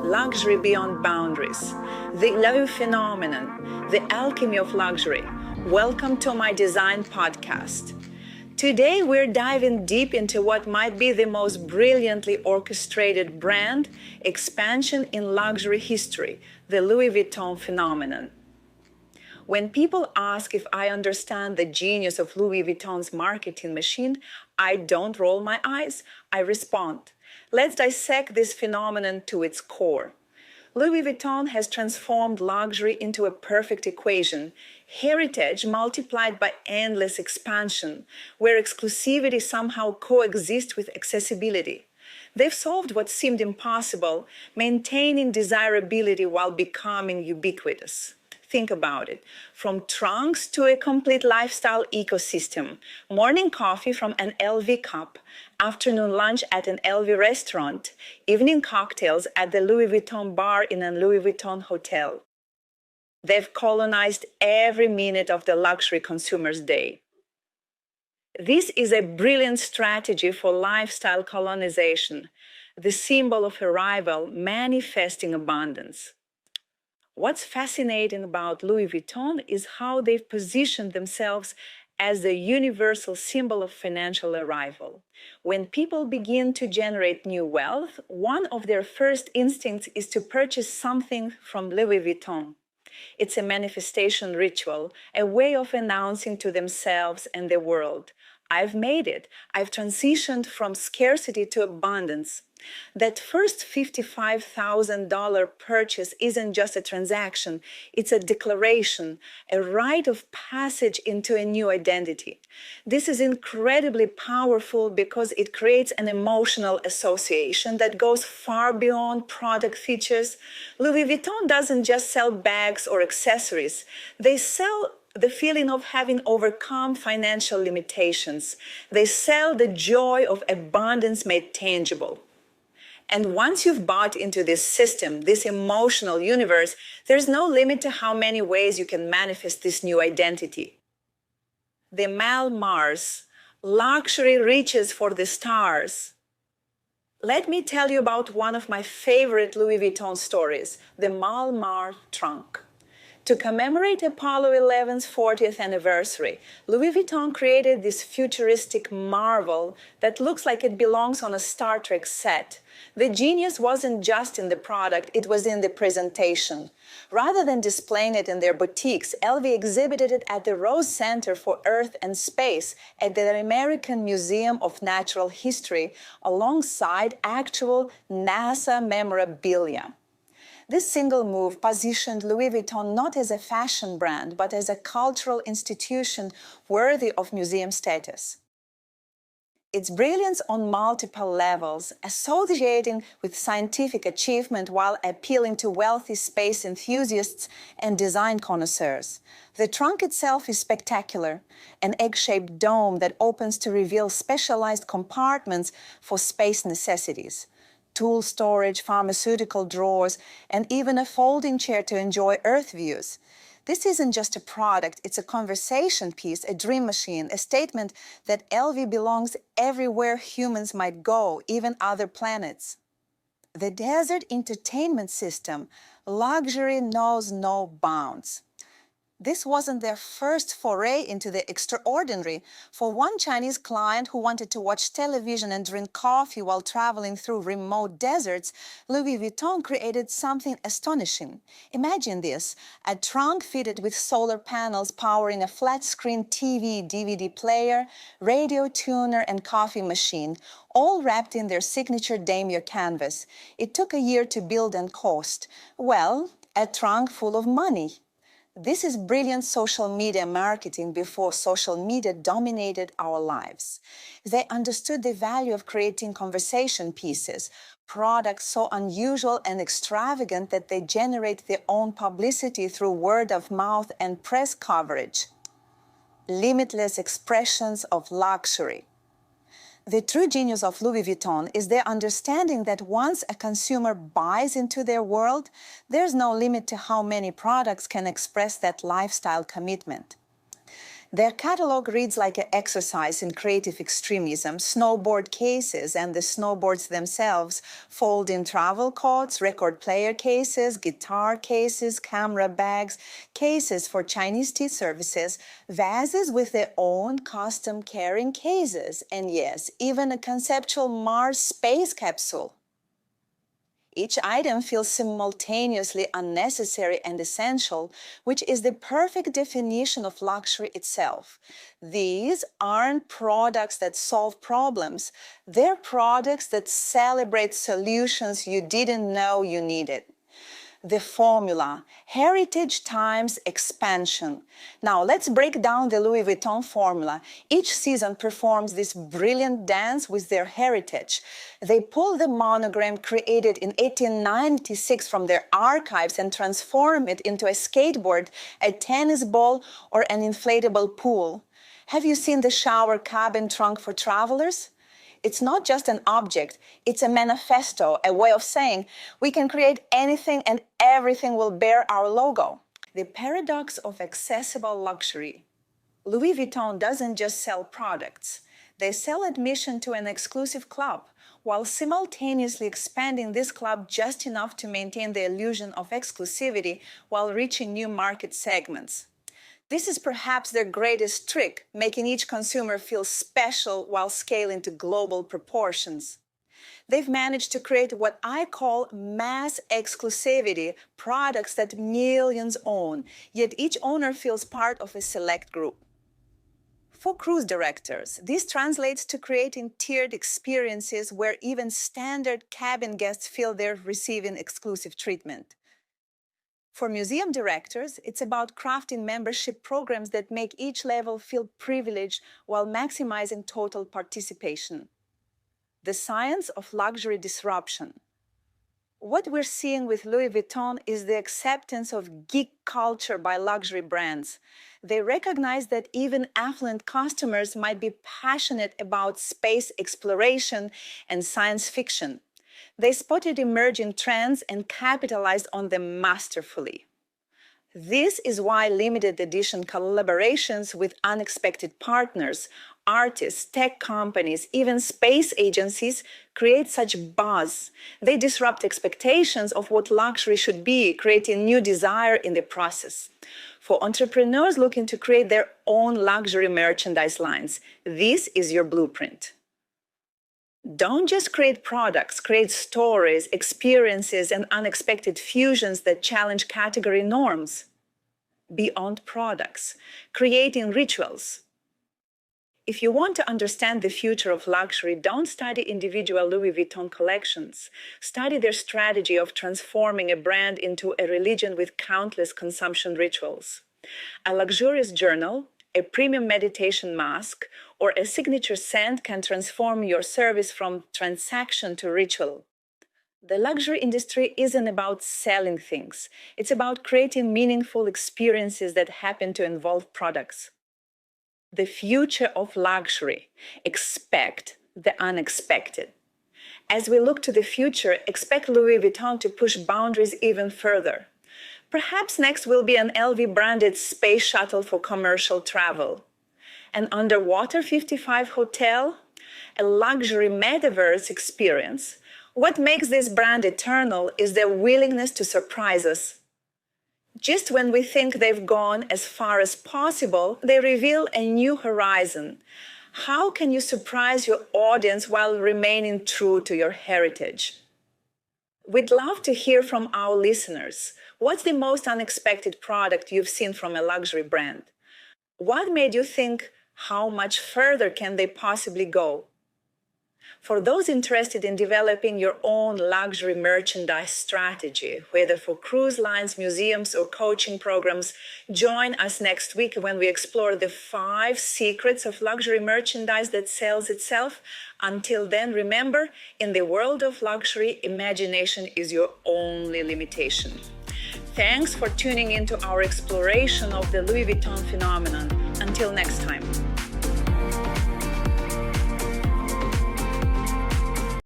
luxury beyond boundaries, the Louis phenomenon, the alchemy of luxury. Welcome to my design podcast. Today we're diving deep into what might be the most brilliantly orchestrated brand expansion in luxury history, the Louis Vuitton phenomenon. When people ask if I understand the genius of Louis Vuitton's marketing machine, I don't roll my eyes, I respond. Let's dissect this phenomenon to its core. Louis Vuitton has transformed luxury into a perfect equation, heritage multiplied by endless expansion, where exclusivity somehow coexists with accessibility. They've solved what seemed impossible, maintaining desirability while becoming ubiquitous. Think about it. From trunks to a complete lifestyle ecosystem, morning coffee from an LV cup, afternoon lunch at an LV restaurant, evening cocktails at the Louis Vuitton bar in a Louis Vuitton hotel. They've colonized every minute of the luxury consumer's day. This is a brilliant strategy for lifestyle colonization, the symbol of arrival manifesting abundance. What's fascinating about Louis Vuitton is how they've positioned themselves as the universal symbol of financial arrival. When people begin to generate new wealth, one of their first instincts is to purchase something from Louis Vuitton. It's a manifestation ritual, a way of announcing to themselves and the world, I've made it. I've transitioned from scarcity to abundance. That first $55,000 purchase isn't just a transaction, it's a declaration, a rite of passage into a new identity. This is incredibly powerful because it creates an emotional association that goes far beyond product features. Louis Vuitton doesn't just sell bags or accessories, they sell the feeling of having overcome financial limitations. They sell the joy of abundance made tangible. And once you've bought into this system, this emotional universe, there's no limit to how many ways you can manifest this new identity. The Malle Mars, luxury reaches for the stars. Let me tell you about one of my favorite Louis Vuitton stories, the Malle Mars trunk. To commemorate Apollo 11's 40th anniversary, Louis Vuitton created this futuristic marvel that looks like it belongs on a Star Trek set. The genius wasn't just in the product, it was in the presentation. Rather than displaying it in their boutiques, LV exhibited it at the Rose Center for Earth and Space at the American Museum of Natural History, alongside actual NASA memorabilia. This single move positioned Louis Vuitton not as a fashion brand, but as a cultural institution worthy of museum status. Its brilliance on multiple levels, associating with scientific achievement while appealing to wealthy space enthusiasts and design connoisseurs. The trunk itself is spectacular, an egg-shaped dome that opens to reveal specialized compartments for space necessities. Tool storage, pharmaceutical drawers, and even a folding chair to enjoy Earth views. This isn't just a product, it's a conversation piece, a dream machine, a statement that LV belongs everywhere humans might go, even other planets. The desert entertainment system, luxury knows no bounds. This wasn't their first foray into the extraordinary. For one Chinese client who wanted to watch television and drink coffee while traveling through remote deserts, Louis Vuitton created something astonishing. Imagine this, a trunk fitted with solar panels powering a flat-screen TV, DVD player, radio tuner, and coffee machine, all wrapped in their signature damier canvas. It took a year to build and cost. Well, a trunk full of money. This is brilliant social media marketing before social media dominated our lives. They understood the value of creating conversation pieces, products so unusual and extravagant that they generate their own publicity through word of mouth and press coverage. Limitless expressions of luxury. The true genius of Louis Vuitton is their understanding that once a consumer buys into their world, there's no limit to how many products can express that lifestyle commitment. Their catalog reads like an exercise in creative extremism. Snowboard cases and the snowboards themselves, fold-in travel coats, record player cases, guitar cases, camera bags, cases for Chinese tea services, vases with their own custom carrying cases, and yes, even a conceptual Mars space capsule. Each item feels simultaneously unnecessary and essential, which is the perfect definition of luxury itself. These aren't products that solve problems. They're products that celebrate solutions you didn't know you needed. The formula, heritage times expansion. Now let's break down the Louis Vuitton formula. Each season performs this brilliant dance with their heritage. They pull the monogram created in 1896 from their archives and transform it into a skateboard, a tennis ball, or an inflatable pool. Have you seen the shower cabin trunk for travelers? It's not just an object, it's a manifesto, a way of saying we can create anything and everything will bear our logo. The paradox of accessible luxury. Louis Vuitton doesn't just sell products. They sell admission to an exclusive club, while simultaneously expanding this club just enough to maintain the illusion of exclusivity while reaching new market segments. This is perhaps their greatest trick, making each consumer feel special while scaling to global proportions. They've managed to create what I call mass exclusivity, products that millions own, yet each owner feels part of a select group. For cruise directors, this translates to creating tiered experiences where even standard cabin guests feel they're receiving exclusive treatment. For museum directors, it's about crafting membership programs that make each level feel privileged while maximizing total participation. The science of luxury disruption. What we're seeing with Louis Vuitton is the acceptance of geek culture by luxury brands. They recognize that even affluent customers might be passionate about space exploration and science fiction. They spotted emerging trends and capitalized on them masterfully. This is why limited edition collaborations with unexpected partners, artists, tech companies, even space agencies create such buzz. They disrupt expectations of what luxury should be, creating new desire in the process. For entrepreneurs looking to create their own luxury merchandise lines, this is your blueprint. Don't just create products, create stories, experiences, and unexpected fusions that challenge category norms. Beyond products, creating rituals. If you want to understand the future of luxury, don't study individual Louis Vuitton collections. Study their strategy of transforming a brand into a religion with countless consumption rituals. A luxurious journal, a premium meditation mask, or a signature scent can transform your service from transaction to ritual. The luxury industry isn't about selling things. It's about creating meaningful experiences that happen to involve products. The future of luxury. Expect the unexpected. As we look to the future, expect Louis Vuitton to push boundaries even further. Perhaps next will be an LV-branded space shuttle for commercial travel, an underwater 55 hotel, a luxury metaverse experience. What makes this brand eternal is their willingness to surprise us. Just when we think they've gone as far as possible, they reveal a new horizon. How can you surprise your audience while remaining true to your heritage? We'd love to hear from our listeners. What's the most unexpected product you've seen from a luxury brand? What made you think, how much further can they possibly go? For those interested in developing your own luxury merchandise strategy, whether for cruise lines, museums, or coaching programs, join us next week when we explore the 5 secrets of luxury merchandise that sells itself. Until then, remember, in the world of luxury, imagination is your only limitation. Thanks for tuning into our exploration of the Louis Vuitton phenomenon. Until next time.